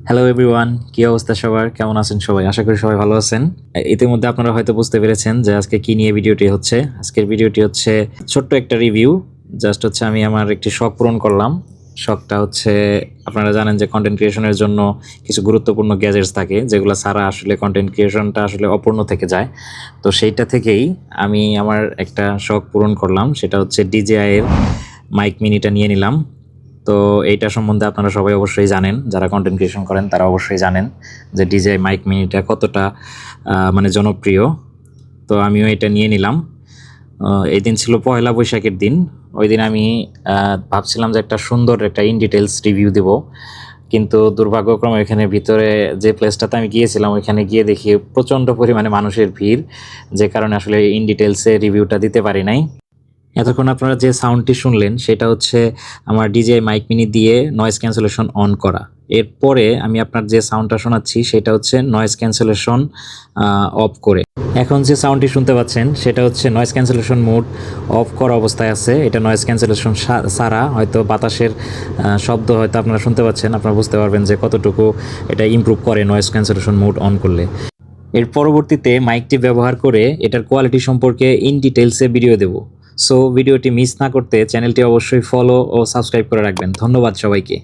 Hello everyone, কি অবস্থা সবার? কেমন আছেন সবাই? আশা করি সবাই ভালো আছেন। ইতিমধ্যে আপনারা হয়তো বুঝতে পেরেছেন যে আজকে কি নিয়ে ভিডিওটি হচ্ছে। আজকের ভিডিওটি হচ্ছে ছোট্ট একটা রিভিউ। জাস্ট হচ্ছে আমি আমার একটি শখ পূরণ করলাম। শখটা হচ্ছে, আপনারা জানেন যে কন্টেন্ট ক্রিয়েশনের জন্য কিছু গুরুত্বপূর্ণ গ্যাজেটস থাকে যেগুলো ছাড়া আসলে কন্টেন্ট ক্রিয়েশনটা আসলে অপূর্ণ থেকে যায়। তো সেইটা থেকেই আমি আমার একটা শখ পূরণ করলাম, সেটা হচ্ছে DJI এর মাইক মিনিটা নিয়ে নিলাম। তো এইটা সম্বন্ধে আপনারা সবাই অবশ্যই জানেন, যারা কন্টেন্ট ক্রিয়েশন করেন তারা অবশ্যই জানেন যে DJI মাইক মিনিটা কতটা মানে জনপ্রিয়। তো আমিও এটা নিয়ে নিলাম। এই দিন ছিল পয়লা বৈশাখের দিন। ওই দিন আমি ভাবছিলাম যে একটা সুন্দর একটা ইন ডিটেলস রিভিউ দেব, কিন্তু দুর্ভাগ্যক্রমে এখানে ভিতরে যে প্লেসটাতে আমি গিয়েছিলাম ওইখানে গিয়ে দেখি প্রচণ্ড পরিমাণে মানুষের ভিড়, যে কারণে আসলে ইন ডিটেলসে রিভিউটা দিতে পারি নাই। এতক্ষণ আপনারা যে সাউন্ডটি শুনলেন সেটা হচ্ছে আমার DJI মাইক মিনি দিয়ে নয়েজ ক্যান্সেলেশন অন করা। এরপরে আমি আপনার যে সাউন্ডটা শোনাচ্ছি সেটা হচ্ছে নয়েজ ক্যান্সেলেশন অফ করে। এখন যে সাউন্ডটি শুনতে পাচ্ছেন সেটা হচ্ছে নয়েজ ক্যান্সেলেশন মোড অফ করা অবস্থায় আছে। এটা নয়েজ ক্যান্সেলেশন ছাড়া হয়তো বাতাসের শব্দ হয়তো আপনারা শুনতে পাচ্ছেন, আপনারা বুঝতে পারবেন যে কতটুকু এটা ইমপ্রুভ করে নয়েজ ক্যান্সেলেশন মোড অন করলে। এর পরবর্তীতে মাইকটি ব্যবহার করে এটার কোয়ালিটি সম্পর্কে ইন ডিটেলসে ভিডিও দেব। সো ভিডিওটি মিস না করতে চ্যানেলটি অবশ্যই ফলো ও সাবস্ক্রাইব করে রাখবেন। ধন্যবাদ সবাইকে।